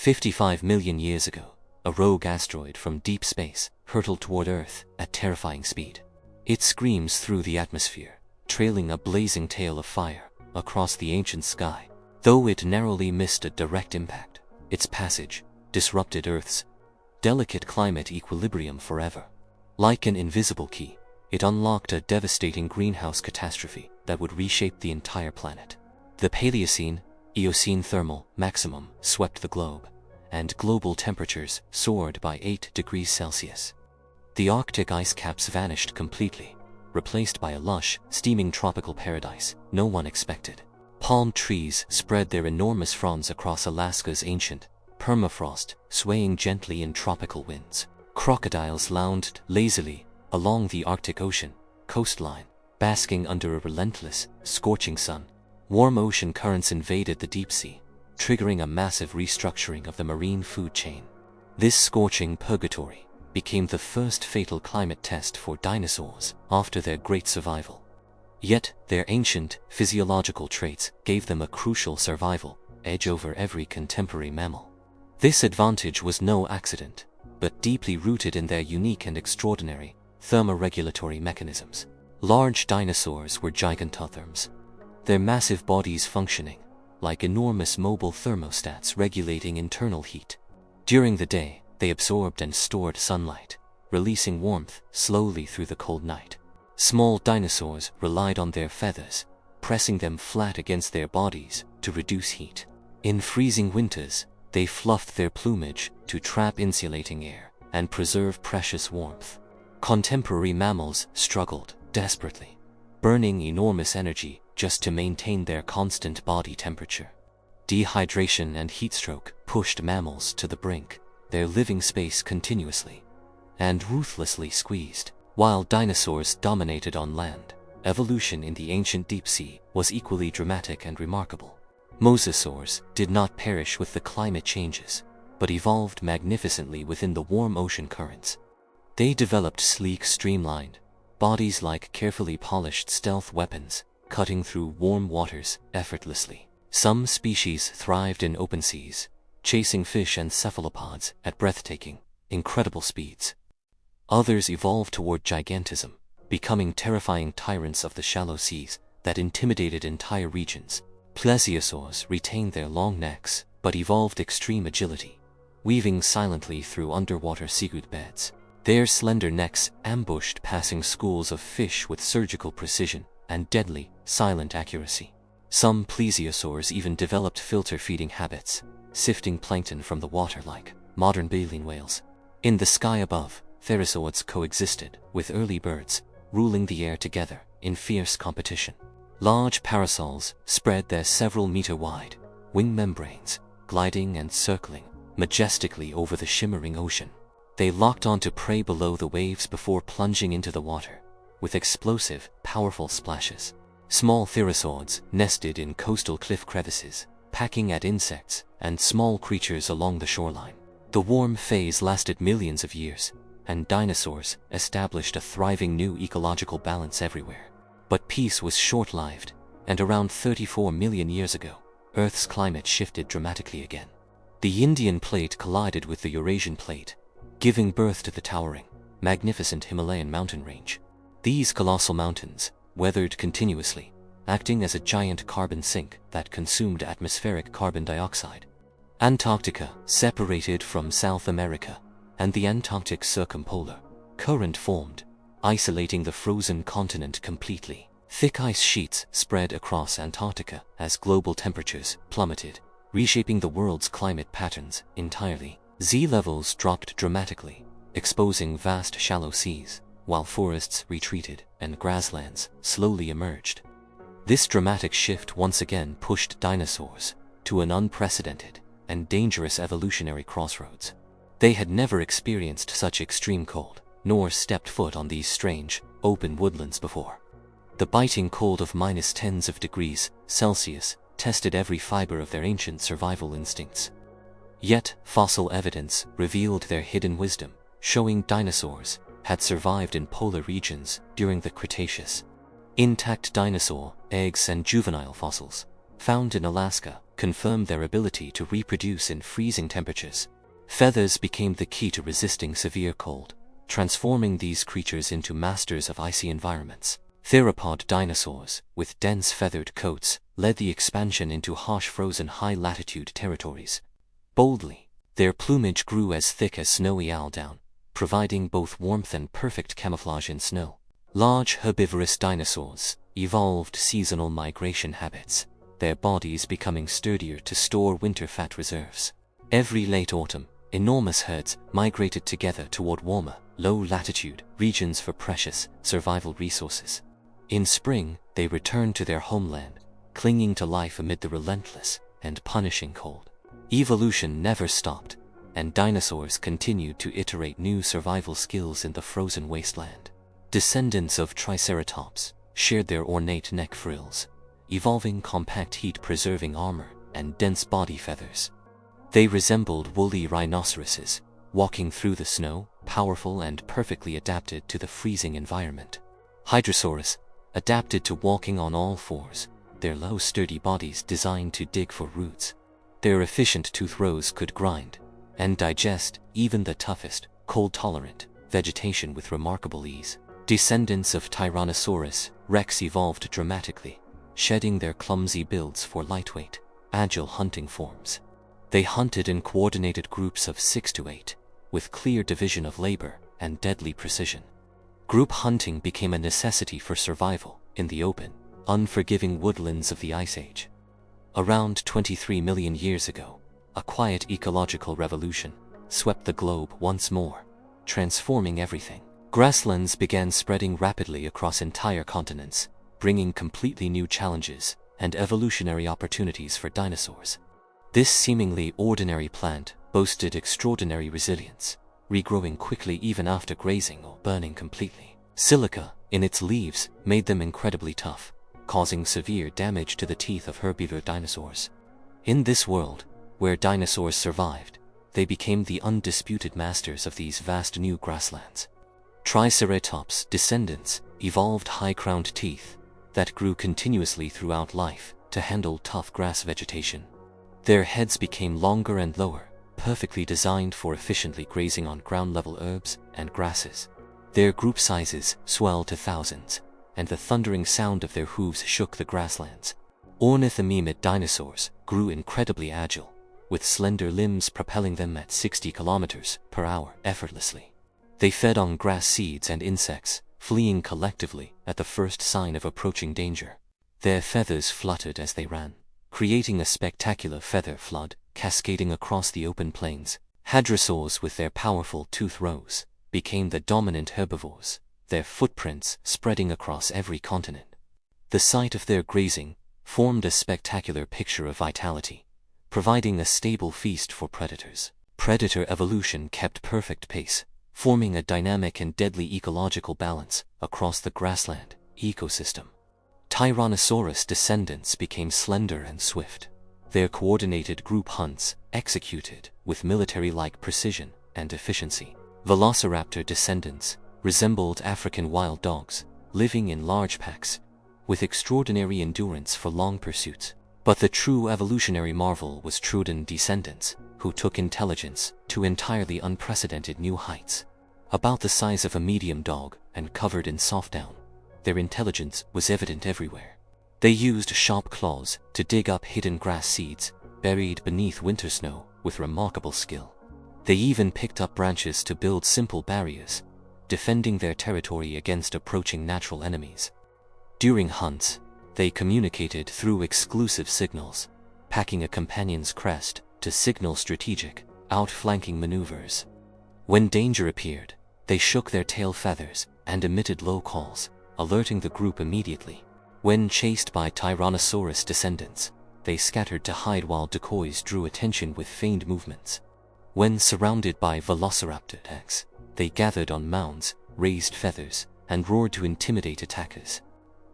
55 million years ago, a rogue asteroid from deep space hurtled toward Earth at terrifying speed. It screams through the atmosphere, trailing a blazing tail of fire across the ancient sky. Though it narrowly missed a direct impact, its passage disrupted Earth's delicate climate equilibrium forever. Like an invisible key, it unlocked a devastating greenhouse catastrophe that would reshape the entire planet. The Paleocene-Eocene thermal maximum swept the globe, and global temperatures soared by 8 degrees Celsius. The Arctic ice caps vanished completely, replaced by a lush, steaming tropical paradise no one expected. Palm trees spread their enormous fronds across Alaska's ancient permafrost, swaying gently in tropical winds. Crocodiles lounged lazily along the Arctic Ocean coastline, basking under a relentless, scorching sun. Warm ocean currents invaded the deep sea, triggering a massive restructuring of the marine food chain. This scorching purgatory became the first fatal climate test for dinosaurs after their great survival. Yet, their ancient physiological traits gave them a crucial survival edge over every contemporary mammal. This advantage was no accident, but deeply rooted in their unique and extraordinary thermoregulatory mechanisms. Large dinosaurs were gigantotherms, their massive bodies functioning like enormous mobile thermostats regulating internal heat. During the day, they absorbed and stored sunlight, releasing warmth slowly through the cold night. Small dinosaurs relied on their feathers, pressing them flat against their bodies to reduce heat. In freezing winters, they fluffed their plumage to trap insulating air and preserve precious warmth. Contemporary mammals struggled desperately, burning enormous energy just to maintain their constant body temperature. Dehydration and heatstroke pushed mammals to the brink, their living space continuously and ruthlessly squeezed. While dinosaurs dominated on land, evolution in the ancient deep sea was equally dramatic and remarkable. Mosasaurs did not perish with the climate changes, but evolved magnificently within the warm ocean currents. They developed sleek, streamlined bodies like carefully polished stealth weapons, cutting through warm waters effortlessly. Some species thrived in open seas, chasing fish and cephalopods at breathtaking, incredible speeds. Others evolved toward gigantism, becoming terrifying tyrants of the shallow seas that intimidated entire regions. Plesiosaurs retained their long necks, but evolved extreme agility, weaving silently through underwater seaweed beds. Their slender necks ambushed passing schools of fish with surgical precision and deadly, silent accuracy. Some plesiosaurs even developed filter-feeding habits, sifting plankton from the water like modern baleen whales. In the sky above, theropods coexisted with early birds, ruling the air together in fierce competition. Large parasols spread their several-meter-wide wing membranes, gliding and circling majestically over the shimmering ocean. They locked onto prey below the waves before plunging into the water, with explosive, powerful splashes. Small theropods nested in coastal cliff crevices, pecking at insects and small creatures along the shoreline. The warm phase lasted millions of years, and dinosaurs established a thriving new ecological balance everywhere. But peace was short-lived, and around 34 million years ago, Earth's climate shifted dramatically again. The Indian plate collided with the Eurasian plate, giving birth to the towering, magnificent Himalayan mountain range. These colossal mountains weathered continuously, acting as a giant carbon sink that consumed atmospheric carbon dioxide. Antarctica separated from South America, and the Antarctic circumpolar current formed, isolating the frozen continent completely. Thick ice sheets spread across Antarctica as global temperatures plummeted, reshaping the world's climate patterns entirely. Sea levels dropped dramatically, exposing vast shallow seas, while forests retreated and grasslands slowly emerged. This dramatic shift once again pushed dinosaurs to an unprecedented and dangerous evolutionary crossroads. They had never experienced such extreme cold, nor stepped foot on these strange, open woodlands before. The biting cold of minus tens of degrees Celsius tested every fiber of their ancient survival instincts. Yet, fossil evidence revealed their hidden wisdom, showing dinosaurs had survived in polar regions during the Cretaceous. Intact dinosaur eggs and juvenile fossils found in Alaska, confirmed their ability to reproduce in freezing temperatures. Feathers became the key to resisting severe cold, transforming these creatures into masters of icy environments. Theropod dinosaurs, with dense feathered coats, led the expansion into harsh frozen high-latitude territories. Boldly, their plumage grew as thick as snowy eiderdown, providing both warmth and perfect camouflage in snow. Large herbivorous dinosaurs evolved seasonal migration habits, their bodies becoming sturdier to store winter fat reserves. Every late autumn, enormous herds migrated together toward warmer, low-latitude regions for precious survival resources. In spring, they returned to their homeland, clinging to life amid the relentless and punishing cold. Evolution never stopped, and dinosaurs continued to iterate new survival skills in the frozen wasteland. Descendants of Triceratops shared their ornate neck frills, evolving compact heat-preserving armor and dense body feathers. They resembled woolly rhinoceroses, walking through the snow, powerful and perfectly adapted to the freezing environment. Hadrosaurs adapted to walking on all fours, their low sturdy bodies designed to dig for roots. Their efficient tooth rows could grind and digest even the toughest, cold-tolerant vegetation with remarkable ease. Descendants of Tyrannosaurus Rex evolved dramatically, shedding their clumsy builds for lightweight, agile hunting forms. They hunted in coordinated groups of 6 to 8, with clear division of labor and deadly precision. Group hunting became a necessity for survival in the open, unforgiving woodlands of the Ice Age. Around 23 million years ago, a quiet ecological revolution swept the globe once more, transforming everything. Grasslands began spreading rapidly across entire continents, bringing completely new challenges and evolutionary opportunities for dinosaurs. This seemingly ordinary plant boasted extraordinary resilience, regrowing quickly even after grazing or burning completely. Silica in its leaves made them incredibly tough, causing severe damage to the teeth of herbivore dinosaurs. In this world, where dinosaurs survived, they became the undisputed masters of these vast new grasslands. Triceratops descendants evolved high-crowned teeth that grew continuously throughout life to handle tough grass vegetation. Their heads became longer and lower, perfectly designed for efficiently grazing on ground-level herbs and grasses. Their group sizes swelled to thousands, and the thundering sound of their hooves shook the grasslands. Ornithomimid dinosaurs grew incredibly agile, with slender limbs propelling them at 60 kilometers per hour effortlessly. They fed on grass seeds and insects, fleeing collectively at the first sign of approaching danger. Their feathers fluttered as they ran, creating a spectacular feather flood cascading across the open plains. Hadrosaurs, with their powerful tooth rows, became the dominant herbivores, their footprints spreading across every continent. The sight of their grazing formed a spectacular picture of vitality, providing a stable feast for predators. Predator evolution kept perfect pace, forming a dynamic and deadly ecological balance across the grassland ecosystem. Tyrannosaurus descendants became slender and swift, their coordinated group hunts executed with military-like precision and efficiency. Velociraptor descendants resembled African wild dogs, living in large packs, with extraordinary endurance for long pursuits. But the true evolutionary marvel was Troodon descendants, who took intelligence to entirely unprecedented new heights. About the size of a medium dog and covered in soft down, their intelligence was evident everywhere. They used sharp claws to dig up hidden grass seeds buried beneath winter snow with remarkable skill. They even picked up branches to build simple barriers, defending their territory against approaching natural enemies. During hunts, they communicated through exclusive signals, packing a companion's crest to signal strategic, outflanking maneuvers. When danger appeared, they shook their tail feathers and emitted low calls, alerting the group immediately. When chased by Tyrannosaurus descendants, they scattered to hide while decoys drew attention with feigned movements. When surrounded by Velociraptor attacks, they gathered on mounds, raised feathers, and roared to intimidate attackers.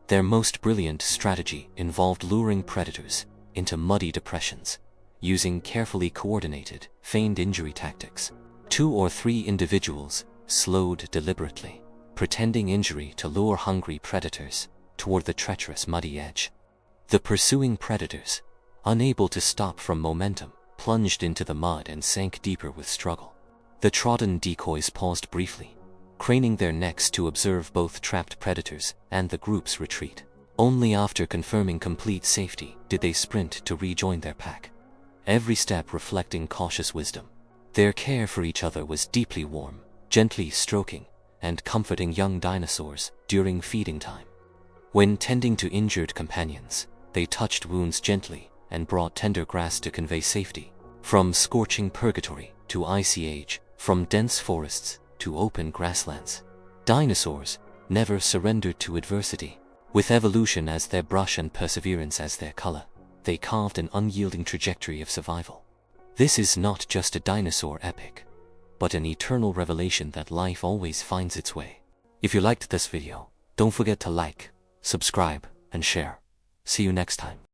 Their most brilliant strategy involved luring predators into muddy depressions, using carefully coordinated, feigned injury tactics. 2 or 3 individuals slowed deliberately, pretending injury to lure hungry predators toward the treacherous muddy edge. The pursuing predators, unable to stop from momentum, plunged into the mud and sank deeper with struggle. The trodden decoys paused briefly, craning their necks to observe both trapped predators and the group's retreat. Only after confirming complete safety did they sprint to rejoin their pack, every step reflecting cautious wisdom. Their care for each other was deeply warm, gently stroking and comforting young dinosaurs during feeding time. When tending to injured companions, they touched wounds gently and brought tender grass to convey safety. From scorching purgatory to icy age, from dense forests to open grasslands, dinosaurs never surrendered to adversity. With evolution as their brush and perseverance as their color, they carved an unyielding trajectory of survival. This is not just a dinosaur epic, but an eternal revelation that life always finds its way. If you liked this video, don't forget to like, subscribe, and share. See you next time.